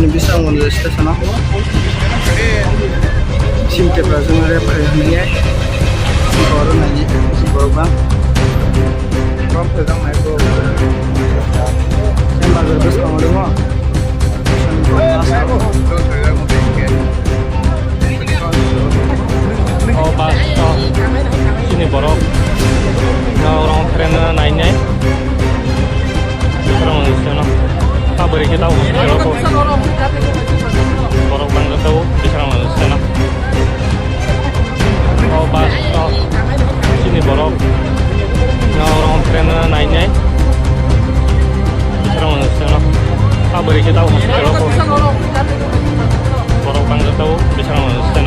ini bisa menuju stasiun aku. Simte pelajaran apa yang ini ya? Baru nanya, baru bang. Kamu pegang naik go. Saya baru bus kamu dulu. Oh pas sini borok. Nah orang keren naiknya. Orang Indonesia beri kita borok banget tahu diserang Indonesia. Oh pas sini borok. Nah orang keren naiknya. Diserang Indonesia. Beri kita borok banget tahu diserang Indonesia.